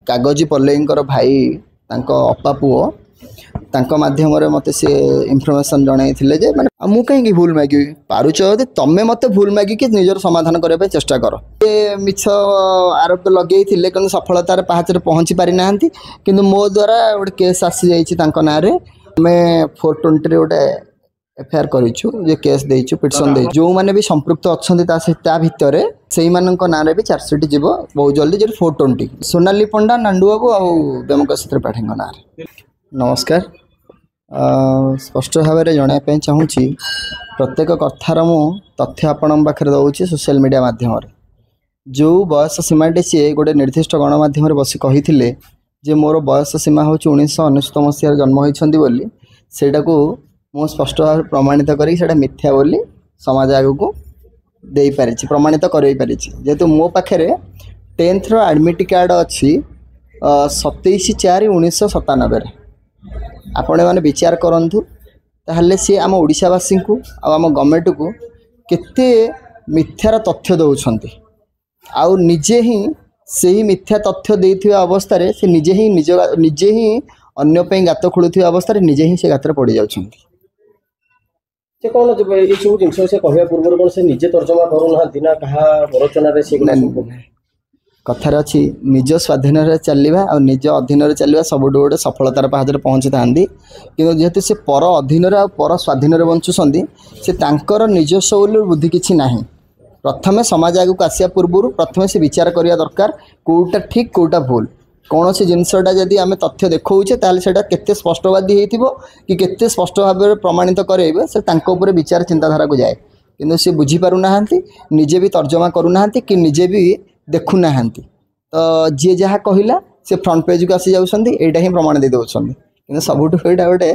कागजी पल्लईंकर भाई तांको अप्पा पुओ तांको माध्यम मते से इनफॉरमेशन जणाइथिले जे माने मु कहीं भूल मागी पारुच तमें मते भूल मागी कि निजर समाधान करने चेष्टा कर मिछ आरोप लगे कि सफलतार पहाचरे पहुँची पारि नाहंती किंतु मो द्वारा गोटे केस आसी जाइछि तांको नारे आमे 420 गोटे एफआईआर करिछु जे केस देइछु पिटिशन दे जो माने भी संपृक्त अछंती ता भितरे सेही मानक नारे भी चार्जशीट जीवो बहुत जल्दी जे 420 सोनाली पंडा नांडू बाबू आ बेमकस त्रिपाठी नारे। नमस्कार स्पष्ट भाव में जनवाई चाहूँगी प्रत्येक कथार मु तथ्य आपण पाखे दौर सोशल मीडिया माध्यम जो बयस सीमाटी सी गोटे निर्दिष्ट गणमाध्यम बस कही जे मोर बयस सीमा हूँ 1999 मसीह जन्म होती बोली सेटा को मु स्पष्ट भाव प्रमाणित करा मिथ्या बोली समाज आगू दे पारि प्रमाणित कर पारि जेहेतु मो पाखे 10th एडमिट कार्ड अच्छी 27/4/1997 आपण मैंने विचार करूँ ताहले सी आम ओडिशावासी को आम गवर्नमेंट को केते मिथ्यार तथ्य दौरान आउ निजे ही सही मिथ्या तथ्य देथिबा अवस्था रे से निजे ही अन्य गात खोलुथिबा अवस्था रे निजे ही से गातर पड़ जाउछंती से कौन ये सब जिन से कहवा पूर्व कौन से निजे तर्जमा करूना ना कहा प्ररोचना रे से कथार अच्छी निज स्वाधीन चलवा और निज अधीन चलवा सब गोटे सफलतार पहाड़ पहुँची था कि जेहेतु से पर अधीन पर स्वाधीन बंचुंट से निजस्व बुद्धि किसी ना प्रथम समाज आगे आसिया पूर्व प्रथम से विचार करने दरकार कौटा ठीक कौटा भूल कौन से जिनसटा जदि आम तथ्य देखौचे ताले सेटा केते स्पष्टवादी होइथिबो कि केते स्पष्ट भाव में प्रमाणित करेबे से तांको ऊपर विचार चिंताधारा को जाए किंतु से बुझी पारु नाहांती निजे भी तर्जमा करू नाहांती कि निजे भी देखु नाहांती तो जी जहाँ कहला से फ्रंट पेज को आसी जाउछंती एटा ही प्रमाण दे दउछंती किंतु सबुठ एटा गोटे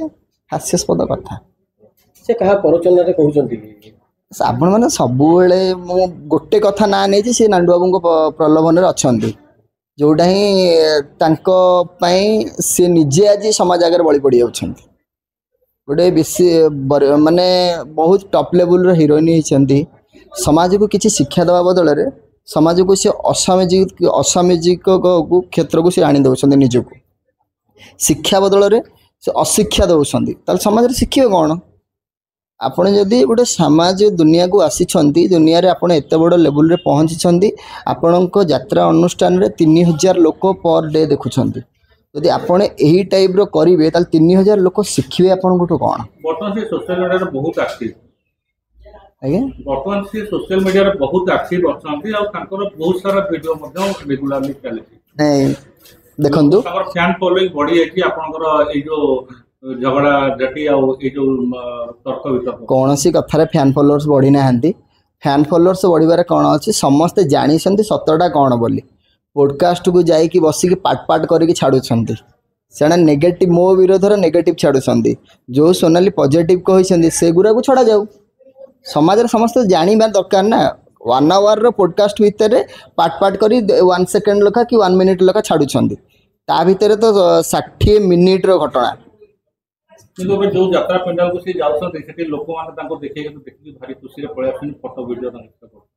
हास्यास्पद कथा से कहा प्ररोचना रे कहउछंती आपण माने सब बेले मो गोटे कथा ना नै से नांडू बाबू प्रलोभन रे अछंती जोटा ही तांको पई से निजे आज समाज आगे बलि पड़ जाउछंती गोटे बेसी माने बहुत टॉप लेवल रो हीरोइन होइछंती समाज को किसी शिक्षा देवा बदल रे समाज को सी असामाजिक क्षेत्र को सी आनी दौरान निजक शिक्षा बदल रे से अशिक्षा दौरान समाज रे शिखे कौन आपड़ जदि गोटे समाज दुनिया को आसी दुनिया रे आपड़ एत बड़ लेवल रे पहुँची आपण यात्रा अनुष्ठान रे 3000 लोक पर डे देखुंट जदि आपड़ यही टाइप रो करेंगे 3000 लोक शिखे आपन गोटे कौन सोशल मीडिया बहुत एक्टिव आज्ञा बर्तमान से सोशल मीडिया रे बहुत एक्टिव अछंती और तांकर बहुत सारा वीडियो मध्ये रेगुलरली चले नहीं देखंतु तांकर फैन फॉलोइंग बढ़ी है कि आपनकर ए जो झगड़ा जटी आ ए जो तर्क वितर्क कौन सी कथार फैन फॉलोअर्स बढ़ी नाहांती फैन फॉलोअर्स बढ़िबार कौन अच्छी समस्ते जानी सतटा कौन बोली पॉडकास्ट को जाइए बसिक पार्ट पार्ट करके छाड़ुंट से नेगेटिव मो विरोधर नेगेटिव छाड़ुंट जो सोनाली पॉजिटिव कहते से गुरा को छड़ा जाऊ समाज रे समस्त जानिबा दरकार ना 1 आवर रो पॉडकास्ट भितर पार्ट पार्ट करी 1 सेकंड लखा कि 1 मिनिट लखा छाड़ुछंदी ता भितर तो 60 मिनिट रो घटना किंतु जो यात्रा पंडाल को से जाउछन देखि लोक माने तांको देखि भारी खुशी रे पळे आछन फोटो वीडियो तांको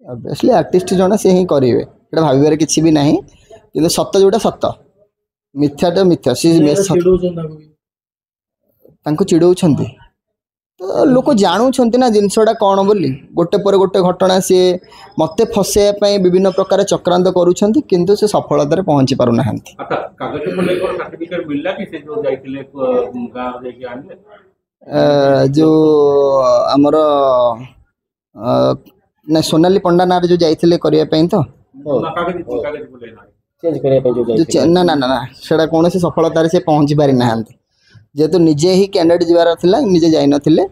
ऑब्वियसली आर्टिस्ट जणा से ही करिवे एटा भाबिबार किछि भी नाही किंतु सत्य जोटा सत्य मिथ्याटा मिथ्या से तांको चिडौछंती तो लोक जानूँ ना जिनसटा कौन बोली गोटे पर गोटे घटना सी मत फसैया विभिन्न प्रकार चक्रांत करुँच किंतु से सफलतार पहुँची पार ना जो आमर ना सोनाली पंडा ना जो जाइए करने तो ना ना ना सेटा कौन से सफलतार से पहुँची पारि ना जेहेतु निजे ही कैंडिडेट जीवार थिला निजे जाई नथिले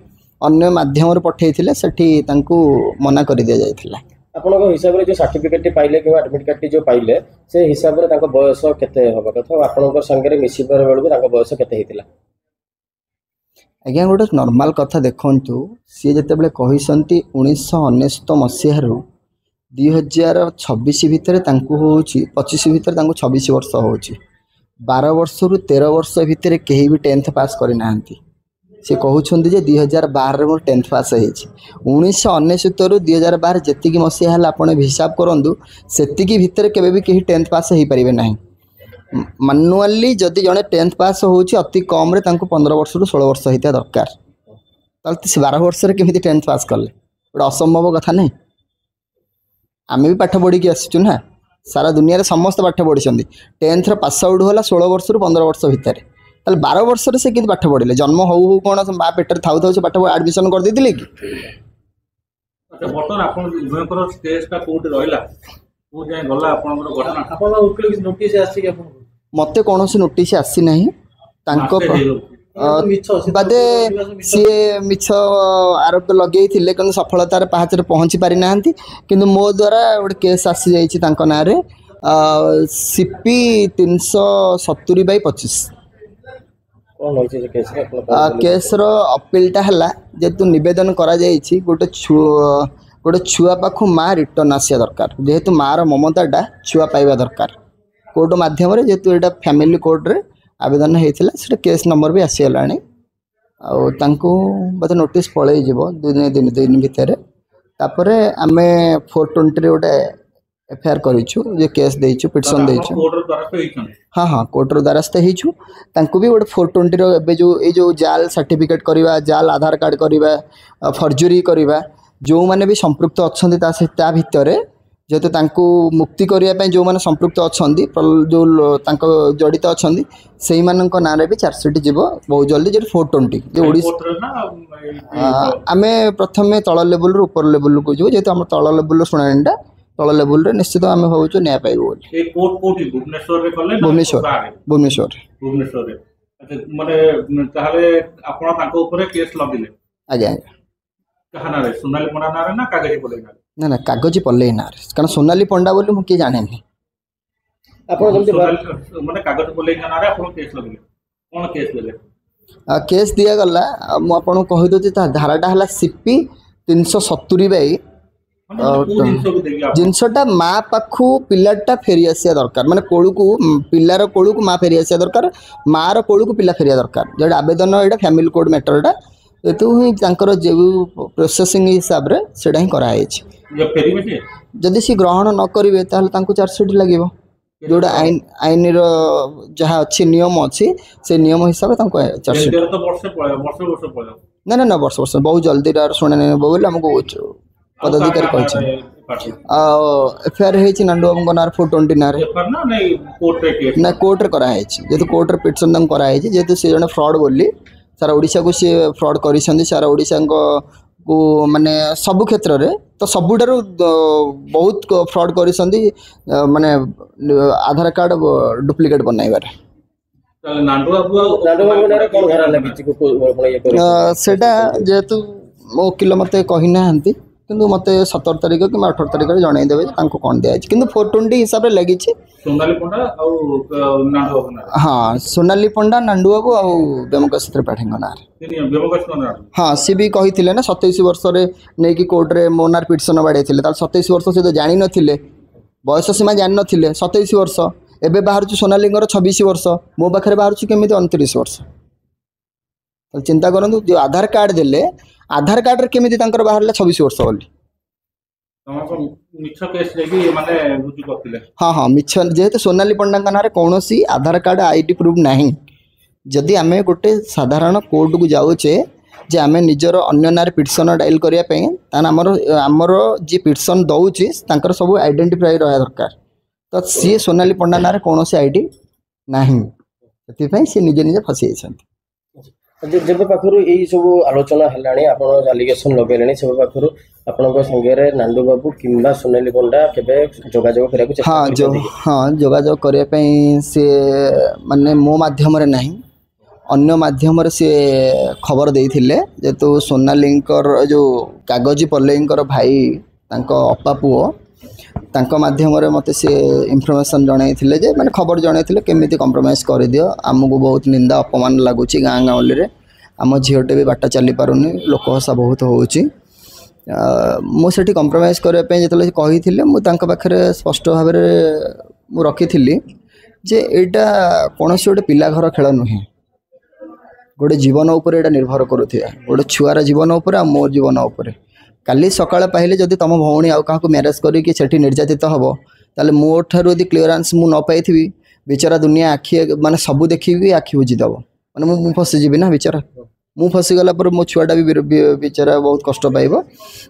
अन्य माध्यम रे पठेइथिले सेठी तांकू मना कर दिया जाइथिला आपनको हिसाब रे जो सर्टिफिकेट पाइले कि एडमिट कार्ड जो पाइले से हिसाब रे तांको बयस केते होबा कथा आपनको संगे रे मिसिबर बेलु तांको बयस केते हितिला आज्ञा गोटे नॉर्मल कथा देखंतु सी जते बेले कहिसंती 1999 मसीह रु 2026 भितर तांको होउची 25 भितर तांको 26 वर्ष होउची 12 वर्ष रु 13 वर्ष भितर कहीं भी 10th पास करि नाहंती से कहउछंती जे 2012 रे मोर 10th पास हेछि 1999 रु 2012 जतिकी मसीहा हला आपण हिसाब करंदु सेतिकी भितर केबे भी कहीं 10th पास हेइ परिबे नाही ମାନୁଆଲି जदि जड़े 10th पास होची अति कम रे तांको 15 वर्ष रु 16 वर्ष होता दरकार ताले से 12 वर्ष रे केमिति 10th पास करले गोटे असंभव कथा नहीं आम भी पाठ पढ़ी आसचु ना सारा दुनिया रे समस्त पाठ पढ़ी 10th पास आउट होला 16 वर्ष रु 15 वर्ष भितर ताले 12 वर्ष रे से पाठ पढ़िले जन्म हो कौन माँ पेटर थाउ थाउ से पाठ एडमिशन कर देथिले कि अच्छा बर्तमान आपण उभयकर स्टेज का कोड रहिला वो जाय गला आपनकर घटना आपण उकिल किछ नोटिस आसी कि आपण मते कौन नोटिस आसी नहीं तांको बादे सी मिछ आरोप लगे कि सफलतार पहाचर पहुँची पारि ना किंतु मो द्वारा गोटे केस आसी जाइए तांको नाँ रे CP 370/25 केस रो अपीलटा हला जेतु निवेदन करा जाइछि गोटे छुआ पाखु माँ रिटर्न आसिया दरकार जेहेतु माँ रो ममताटा छुआ पाइबा दरकार कोर्ट माध्यम रे जेतु एटा फैमिली कोर्ट रे आवेदन होता से केस नंबर भी आसीगला बोधे नोटिस पलि दिन दिन भितर तापर आम 420 गोटे FIR करूँ केस देचु पिटिशन देचु हाँ हाँ कोर्टर द्वारस्थ होचु भी गोटे 420 रो जो जाल सर्टिफिकेट करवा जाल आधार कार्ड करवा फर्जरी करवा जो मैंने भी संपृक्त अच्छा भितर जेहेतु तांको मुक्ति करने जो मैंने संपृक्त अच्छा जो जड़ित अच्छा से ना भी चार्जसीट जीव बहुत जल्दी जो 420 जो आम प्रथम तल लेवल रू ऊपर लेवल को जीव जेहेतु आम तल लेवल शुणाणीटा तल लेवल रे निश्चित आम भावुँ न्याय पाइबू भुवनेश्वर आज्ञा ना ना कागजी पल्ले ना कारण सोनाली पंडा बोली मुझे जाने नहीं केस दिया गला मुझे कहीदे धाराटा है CP 370 जिनसटा माँ पाखु पिलाटा फेरी आसिया दरकार माने कोलू को पिलार कोलू को माँ फेरी आसिया दरकार माँ रो कोलू को पिला फेरिया दरकार जो आवेदन यहाँ फैमिली कोर्ट मैटरटा ये ही जो प्रोसेसिंग हिसाब से ही कराई जदि सी ग्रहण न करेंगे चार्जसीट लगे जोड़ा आईन आईन रहा अच्छी नियम अच्छी से नियम हिसाब से चार्जसीट ना ना ना वर्ष वर्ष बहुत जल्दी शुणे बोले आमको पदाधिकारी कही FIR होती नांडू बाबू ना 420 ना ना कोर्ट कराई जेहतु कोर्ट पिटिशन कराई जेहतु सी जन फ्रॉड बोली सारा ओडिशा को सी फ्रॉड कर सारा ओडिशा को माने सबु क्षेत्र रे तो सबुठार बहुत फ्रॉड कर माने आधार कार्ड डुप्लिकेट बनवार सेटा जेहेतु मो वकिल मत कही ना किंतु मत 17 तारिख कि 18 तारिख जनईदेवे कौन दिखाई कि 420 हिसाब से लगी हाँ सोनाली पंडा नांडू बाबू आ बेमकेश त्रिपाठी ना हाँ सी भी कही ना 27 वर्ष नहीं कि कोर्ट रे मो नार पिटिशन बाड़े 27 वर्ष से तो जानी नथिले बयस सीमा जानी नथिले 27 वर्ष एबे बाहर सोनाली 26 वर्ष मो पाखे बाहर केमी 29 वर्ष चिंता करूँ जो आधार कार्ड देले आधार कार्ड रे केमी बाहर 26 वर्ष बोली हाँ हाँ मिछ जेहेतु सोनाली पंडा ना कौन सी आधार कार्ड ID प्रूफ नहीं जदि आम गोटे साधारण कोर्ट को जाऊे जे आम निजर अन्य ना पिटिशन डायल करने आमर जी पिटिशन दौची सब आइडेंटिफाई रहा दरकार तो सी सोनाली पंडा ना कौन सी ID नहीं से निजे निजे फसी जाती जब पाखर यही सब आलोचना है आलिगेसन लगे सब पाखर आपण संगे नांडू बाबू किंबा सोनाली पंडा केबे जोगाजोग करिया हाँ हाँ जोगाजोग करने से माने मो माध्यम रे नहीं अन्य माध्यम रे से खबर देइथिले जेतु सोनालींकर जो कागजी पल्लेंकर भाई तांको अपा पुओ तांको माध्यम रे मते से इनफॉरमेशन जणाइथिले जे माने खबर जणाइथिले केमिति कॉम्प्रोमाइज कर दियो आमको बहुत निंदा अपमान लागुची गाँ गाँवली रे आम झीटे भी बाटा चली पारुनी लोक हसा बहुत होउची मुझे कॉम्प्रोमाइज करने जो कही मुझे स्पष्ट भाव में रखी जे एटा कौन गोटे पिला घर खेल नुहे गोटे जीवन उपर एटा निर्भर करुवा गोटे छुआर जीवन उपर आ मोर जीवन उपर काली सकाळ पाइले जदि तुम भौणी आउ क्या मैरेज करके निर्यातित हम ताले मो ठार यदि क्लीयरेंस मु न पाई ବିଚରା ଦୁନିଆ ଆଖି ମାନେ ସବୁ ଦେଖିକି ଆଖି ବୁଝିଦେବ ମାନେ ମୁଁ ଫସିଯିବି ନା ବିଚରା ମୁଁ ଫସିଗଲା ପରେ ମୋ ଛୁଆଟା ବି ବିଚରା ବହୁତ କଷ୍ଟ ପାଇବ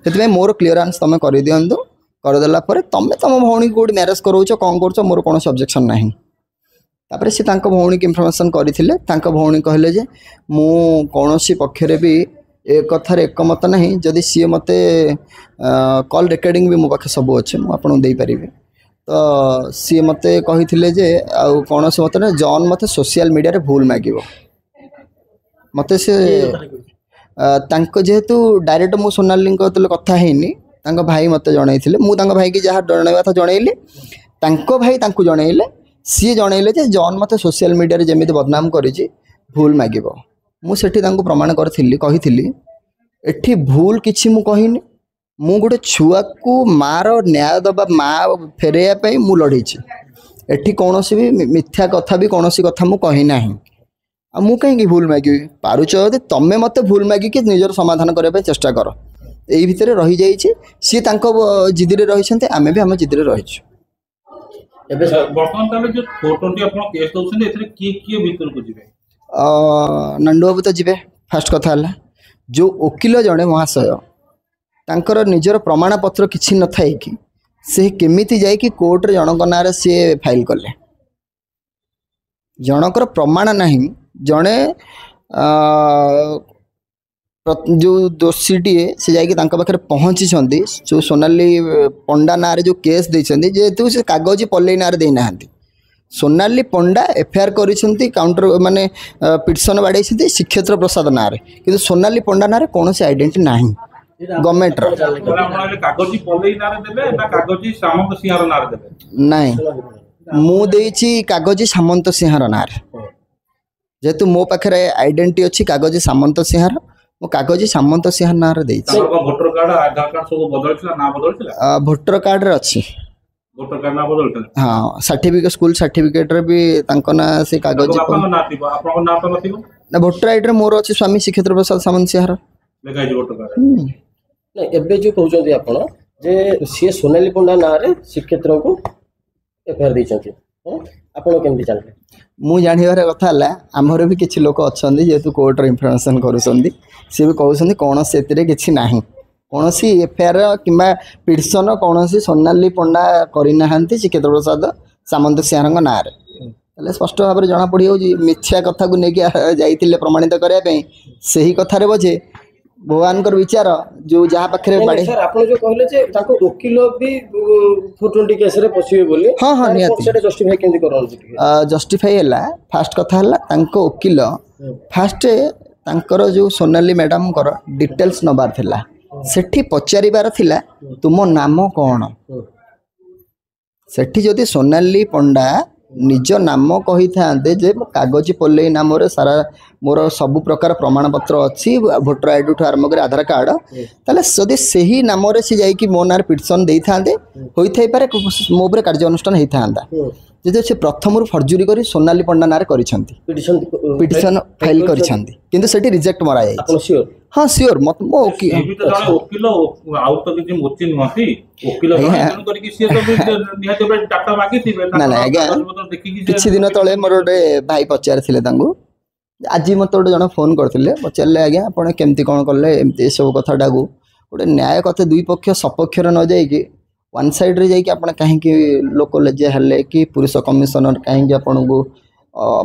ସେଥିପାଇଁ ମୋର କ୍ଲିୟରାନ୍ସ ତୁମେ କରିଦିଅନ୍ତୁ କରିଦେଲା ପରେ ତୁମେ ତୁମ ଭଉଣୀକୁ କେଉଁଠି ମ୍ୟାରେଜ୍ କରାଉଛ କ'ଣ କରୁଛ ମୋର କୌଣସି ଅବଜେକ୍ସନ୍ ନାହିଁ ତାପରେ ସେ ତାଙ୍କ ଭଉଣୀକି ଇନଫର୍ମେସନ୍ କରିଥିଲେ ତାଙ୍କ ଭଉଣୀ କହିଲେ ଯେ ମୁଁ କୌଣସି ପକ୍ଷରେ ବି ଏ କଥାରେ ଏକମତ ନାହିଁ ଯଦି ସିଏ ମୋତେ କଲ୍ ରେକର୍ଡ଼ିଂ ବି ମୋ ପାଖେ ସବୁ ଅଛି ମୁଁ ଆପଣଙ୍କୁ ଦେଇପାରିବି ତ ସିଏ ମୋତେ କହିଥିଲେ ଯେ ଆଉ କୌଣସି ମତେ ନା ଜନ୍ ମୋତେ ସୋସିଆଲ ମିଡ଼ିଆରେ ଭୁଲ ମାଗିବ ମୋତେ ସେ ତାଙ୍କ ଯେହେତୁ ଡାଇରେକ୍ଟ ମୁଁ ସୋନାଲିଙ୍କ ଯେତେବେଳେ କଥା ହେଇନି ତାଙ୍କ ଭାଇ ମୋତେ ଜଣେଇଥିଲେ ମୁଁ ତାଙ୍କ ଭାଇକି ଯାହା ଜଣେଇବା କଥା ଜଣେଇଲି ତାଙ୍କ ଭାଇ ତାଙ୍କୁ ଜଣେଇଲେ ସିଏ ଜଣେଇଲେ ଯେ ଜନ୍ ମୋତେ ସୋସିଆଲ ମିଡ଼ିଆରେ ଯେମିତି ବଦନାମ କରିଛି ଭୁଲ ମାଗିବ ମୁଁ ସେଠି ତାଙ୍କୁ ପ୍ରମାଣ କରିଥିଲି କହିଥିଲି ଏଠି ଭୁଲ କିଛି ମୁଁ କହିନି ମୁଁ ଗୋଟେ ଛୁଆକୁ ମାର ନ୍ୟାୟ ଦେବା ମା ଫେରାଇବା ପାଇଁ ମୁଁ ଲଢ଼େଇଛି ଏଠି କୌଣସି ବି ମିଥ୍ୟା କଥା ବି କୌଣସି କଥା ମୁଁ କହି ନାହିଁ ଆଉ ମୁଁ କାହିଁକି ଭୁଲ ମାଗିବି ପାରୁଛ ଯଦି ତମେ ମୋତେ ଭୁଲ ମାଗିକି ନିଜର ସମାଧାନ କରିବା ପାଇଁ ଚେଷ୍ଟା କର ଏଇ ଭିତରେ ରହିଯାଇଛି ସିଏ ତାଙ୍କ ଜିଦିରେ ରହିଛନ୍ତି ଆମେ ବି ଆମ ଜିଦିରେ ରହିଛୁ ଏବେ ବର୍ତ୍ତମାନ ତାହେଲେ ଯୋଉ 420 ଆପଣ କେସ୍ ଦଉଛନ୍ତି ଏଥିରେ କିଏ କିଏ ଭିତରକୁ ଯିବେ ନଣ୍ଡୁ ବାବୁ ତ ଯିବେ ଫାଷ୍ଟ କଥା ହେଲା ଯେଉଁ ଓକିଲ ଜଣେ ମହାଶୟ ତାଙ୍କର ନିଜର ପ୍ରମାଣପତ୍ର କିଛି ନଥାଏ କି ସେ କେମିତି ଯାଇକି କୋର୍ଟରେ ଜଣଙ୍କ ନାଁରେ ସିଏ ଫାଇଲ୍ କଲେ ଜଣଙ୍କର ପ୍ରମାଣ ନାହିଁ ଜଣେ ଯେଉଁ ଦୋଷୀଟିଏ ସେ ଯାଇକି ତାଙ୍କ ପାଖରେ ପହଞ୍ଚିଛନ୍ତି ଯେଉଁ ସୋନାଲି ପଣ୍ଡା ନାଁରେ ଯେଉଁ କେସ୍ ଦେଇଛନ୍ତି ଯେହେତୁ ସେ କାଗଜ ପଲେଇ ନାଁରେ ଦେଇନାହାନ୍ତି ସୋନାଲି ପଣ୍ଡା ଏଫଆଇଆର୍ କରିଛନ୍ତି କାଉଣ୍ଟର ମାନେ ପିଟିସନ୍ ବାଡ଼େଇଛନ୍ତି ଶ୍ରୀକ୍ଷେତ୍ର ପ୍ରସାଦ ନାଁରେ କିନ୍ତୁ ସୋନାଲି ପଣ୍ଡା ନାଁରେ କୌଣସି ଆଇଡେଣ୍ଟି ନାହିଁ ଗଭର୍ଣ୍ଣମେଣ୍ଟର କାଗଜି ପଲେଇ ନାଁରେ ଦେବେ ନା କାଗଜି ସାମନ୍ତ ସିଂହାର ନାଁରେ ଦେବେ ନାଇଁ ମୁଁ ଦେଇଛି କାଗଜି ସାମନ୍ତ ସିଂହାର ନାଁରେ ଯେହେତୁ ମୋ ପାଖରେ ଆଇଡେଣ୍ଟି ଅଛି କାଗଜି ସାମନ୍ତ ସିଂହାର ମୁଁ କାଗଜି ସାମନ୍ତ ସିଂହାର ନାଁରେ ଦେଇଛି ଭୋଟର କାର୍ଡ ଆଧାର କାର୍ଡ ସବୁ ବଦଳିଥିଲା ନା ବଦଳିଥିଲା ଭୋଟର କାର୍ଡରେ ଅଛି ଭୋଟର କାର୍ଡ ନା ବଦଳିଥିଲା ହଁ ସାର୍ଟିଫିକେଟ୍ ସ୍କୁଲ ସାର୍ଟିଫିକେଟ୍ରେ ବି ତାଙ୍କ ନାଁ ସେ କାଗଜ ଆପଣଙ୍କ ନାଁ ଥିବ ଆପଣଙ୍କ ନାଁ ତ ନଥିବ ନା ଭୋଟର ଆଇଡିରେ ମୋର ଅଛି ସ୍ୱାମୀ ଶ୍ରୀକ୍ଷେତ୍ର ପ୍ରସାଦ ସାମନ୍ତ ସିଂହାର ଲେଖା ହେଇଛି ଭୋଟର କାର୍ଡ ଏବେ ଯୋଉ କହୁଛନ୍ତି ଆପଣ ଯେ ସିଏ ସୋନାଲି ପଣ୍ଡା ନାଁରେ ଶ୍ରୀକ୍ଷେତ୍ରଙ୍କୁ ଏଫଆଇଆର୍ ଦେଇଛନ୍ତି ଆପଣ କେମିତି ଜାଣିଲେ ମୁଁ ଜାଣିବାର କଥା ହେଲା ଆମର ବି କିଛି ଲୋକ ଅଛନ୍ତି ଯେହେତୁ କୋର୍ଟର ଇନଫର୍ମେସନ୍ କରୁଛନ୍ତି ସିଏ ବି କହୁଛନ୍ତି କୌଣସି ଏଥିରେ କିଛି ନାହିଁ କୌଣସି ଏଫଆଇଆର୍ କିମ୍ବା ପିଟିସନ୍ କୌଣସି ସୋନାଲି ପଣ୍ଡା କରିନାହାନ୍ତି ଶ୍ରୀକ୍ଷେତ୍ର ପ୍ରସାଦ ସାମନ୍ତ ସିଂହାରଙ୍କ ନାଁରେ ହେଲେ ସ୍ପଷ୍ଟ ଭାବରେ ଜଣାପଡ଼ିଯାଉଛି ମିଥ୍ୟା କଥାକୁ ନେଇକି ଯାଇଥିଲେ ପ୍ରମାଣିତ କରିବା ପାଇଁ ସେହି କଥାରେ ବୋଝେ ଭଗବାନଙ୍କର ବିଚାର ଯେଉଁ ଯାହା ପାଖରେ ବାଡ଼େ ସାର୍ ଆପଣ ଯୋଉ କହିଲେ ଯେ ତାଙ୍କ ଓକିଲ ବି 420 କେସରେ ପଶିବେ ବୋଲି ହଁ ହଁ ନିହାତି ସେଟା ଜଷ୍ଟିଫାଇ କେମିତି କରନ୍ତି ଜଷ୍ଟିଫାଇ ହେଲା ଫାଷ୍ଟ କଥା ହେଲା ତାଙ୍କ ଓକିଲ ଫାଷ୍ଟ ତାଙ୍କର ଯେଉଁ ସୋନାଲି ମ୍ୟାଡ଼ାମଙ୍କର ଡିଟେଲ୍ସ ନେବାର ଥିଲା ସେଠି ପଚାରିବାର ଥିଲା ତୁମ ନାମ କ'ଣ ସେଠି ଯଦି ସୋନାଲି ପଣ୍ଡା ନିଜ ନାମ କହିଥାନ୍ତେ ଯେ କାଗଜି ପଲେଇ ନାମରେ ସାରା ମୋର ସବୁ ପ୍ରକାର ପ୍ରମାଣପତ୍ର ଅଛି ଭୋଟର ଆଇଡି ଠୁ ଆରମ୍ଭ କରି ଆଧାର କାର୍ଡ଼ ତାହେଲେ ଯଦି ସେହି ନାମରେ ସେ ଯାଇକି ମୋ ନାଁରେ ପିଟିସନ୍ ଦେଇଥାନ୍ତେ ହୋଇଥାଇପାରେ ମୋ ଉପରେ କାର୍ଯ୍ୟାନୁଷ୍ଠାନ ହେଇଥାନ୍ତା ଯଦି ସେ ପ୍ରଥମରୁ ଫର୍ଜୁରୀ କରି ସୋନାଲି ପଣ୍ଡା ନାଁରେ କରିଛନ୍ତି ପିଟିସନ୍ ଫାଇଲ୍ କରିଛନ୍ତି କିନ୍ତୁ ସେଠି ରିଜେକ୍ଟ ମରାଯାଇଛି ହଁ ସିଓର ମତେ ମୋ ଓକିଲ ଆଉ ତ କିଛି ମୋଚି ନୁହନ୍ତି ଓକିଲ କରିକି ସିଏ ତ ନିହାତି ଡାଟା ମାଗିଥିବେ ନା ନା ଆଜ୍ଞା କିଛି ଦିନ ତଳେ ମୋର ଗୋଟେ ଭାଇ ପଚାରିଥିଲେ ତାଙ୍କୁ ଆଜି ମୋତେ ଗୋଟେ ଜଣେ ଫୋନ୍ କରିଥିଲେ ପଚାରିଲେ ଆଜ୍ଞା ଆପଣ କେମିତି କ'ଣ କଲେ ଏମିତି ଏସବୁ କଥାଟାକୁ ଗୋଟେ ନ୍ୟାୟ କଥା ଦୁଇ ପକ୍ଷ ସପକ୍ଷରେ ନ ଯାଇକି ୱାନ୍ ସାଇଡ଼୍ରେ ଯାଇକି ଆପଣ କାହିଁକି ଲୋକ ଲେଜିଆ ହେଲେ କି ପୁରୁଷ କମିଶନର କାହିଁକି ଆପଣଙ୍କୁ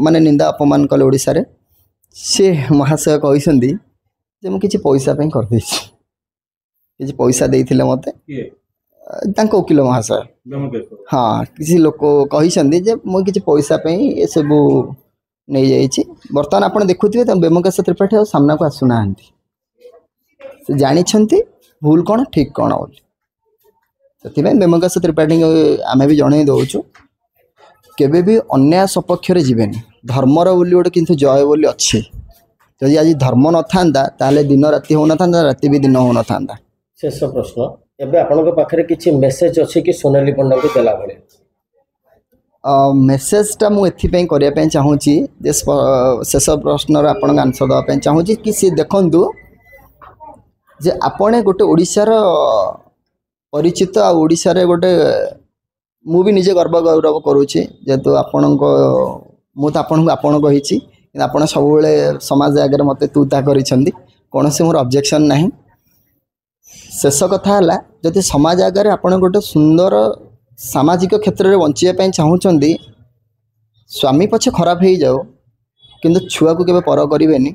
ମାନେ ନିନ୍ଦା ଅପମାନ କଲେ ଓଡ଼ିଶାରେ ସେ ମହାଶୟ କହିଛନ୍ତି ଯେ ମୁଁ କିଛି ପଇସା ପାଇଁ କରିଦେଇଛି କିଛି ପଇସା ଦେଇଥିଲେ ମୋତେ ତାଙ୍କ ଓକିଲ ମହାଶୟ ହଁ କିଛି ଲୋକ କହିଛନ୍ତି ଯେ ମୁଁ କିଛି ପଇସା ପାଇଁ ଏସବୁ ନେଇଯାଇଛି ବର୍ତ୍ତମାନ ଆପଣ ଦେଖୁଥିବେ ବ୍ୟୋମକେଶ ତ୍ରିପାଠୀ ଆଉ ସାମ୍ନାକୁ ଆସୁନାହାନ୍ତି ସେ ଜାଣିଛନ୍ତି ଭୁଲ କ'ଣ ଠିକ୍ କ'ଣ ବୋଲି ସେଥିପାଇଁ ବ୍ୟୋମକେଶ ତ୍ରିପାଠୀଙ୍କୁ ଆମେ ବି ଜଣେଇ ଦେଉଛୁ କେବେ ବି ଅନ୍ୟାୟ ସପକ୍ଷରେ ଯିବେନି ଧର୍ମର ବୋଲି ଗୋଟେ କିନ୍ତୁ ଜୟ ବୋଲି ଅଛି ଯଦି ଆଜି ଧର୍ମ ନଥାନ୍ତା ତାହେଲେ ଦିନ ରାତି ହେଉନଥାନ୍ତା ରାତି ବି ଦିନ ହେଉନଥାନ୍ତା ଶେଷ ପ୍ରଶ୍ନ ଏବେ ଆପଣଙ୍କ ପାଖରେ କିଛି ମେସେଜ ଅଛି କି ସୋନାଲି ପଣ୍ଡାଙ୍କୁ ଦେଲା ଭଳି ମେସେଜଟା ମୁଁ ଏଥିପାଇଁ କରିବା ପାଇଁ ଚାହୁଁଛି ଯେ ଶେଷ ପ୍ରଶ୍ନର ଆପଣଙ୍କ ଆନ୍ସର ଦେବା ପାଇଁ ଚାହୁଁଛି କି ସେ ଦେଖନ୍ତୁ ଯେ ଆପଣ ଗୋଟେ ଓଡ଼ିଶାର ପରିଚିତ ଆଉ ଓଡ଼ିଶାରେ ଗୋଟେ ମୁଁ ବି ନିଜେ ଗର୍ବ ଗୌରବ କରୁଛି ଯେହେତୁ ମୁଁ ତ ଆପଣଙ୍କୁ ଆପଣ କହିଛି କିନ୍ତୁ ଆପଣ ସବୁବେଳେ ସମାଜ ଆଗରେ ମୋତେ ତୁ ତା କରିଛନ୍ତି କୌଣସି ମୋର ଅବଜେକ୍ସନ୍ ନାହିଁ। ଶେଷ କଥା ହେଲା ଯଦି ସମାଜ ଆଗରେ ଆପଣ ଗୋଟେ ସୁନ୍ଦର ସାମାଜିକ କ୍ଷେତ୍ରରେ ବଞ୍ଚିବା ପାଇଁ ଚାହୁଁଛନ୍ତି ସ୍ୱାମୀ ପଛେ ଖରାପ ହେଇଯାଉ କିନ୍ତୁ ଛୁଆକୁ କେବେ ପର କରିବେନି।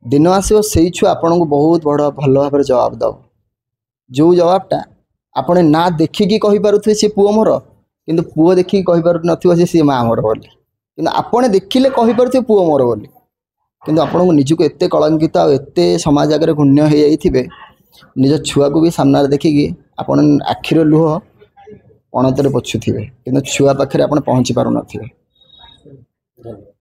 ଦିନ ଆସିବ ସେଇ ଛୁଆ ଆପଣଙ୍କୁ ବହୁତ ବଡ଼ ଭଲ ଭାବରେ ଜବାବ ଦେବ। ଯେଉଁ ଜବାବଟା ଆପଣ ନା ଦେଖିକି କହିପାରୁଥିବେ ସେ ପୁଅ ମୋର କିନ୍ତୁ ପୁଅ ଦେଖିକି କହିପାରୁନଥିବ ଯେ ସିଏ ମା' ମୋର ବୋଲି କିନ୍ତୁ ଆପଣ ଦେଖିଲେ କହିପାରୁଥିବେ ପୁଅ ମୋର ବୋଲି କିନ୍ତୁ ଆପଣଙ୍କୁ ନିଜକୁ ଏତେ କଳଙ୍କିତ ଆଉ ଏତେ ସମାଜ ଆଗରେ ଘୃଣ୍ୟ ହେଇଯାଇଥିବେ ନିଜ ଛୁଆକୁ ବି ସାମ୍ନାରେ ଦେଖିକି ଆପଣ ଆଖିର ଲୁହ ପଣତରେ ପୋଛୁଥିବେ କିନ୍ତୁ ଛୁଆ ପାଖରେ ଆପଣ ପହଞ୍ଚି ପାରୁନଥିବେ। ଧନ୍ୟବାଦ।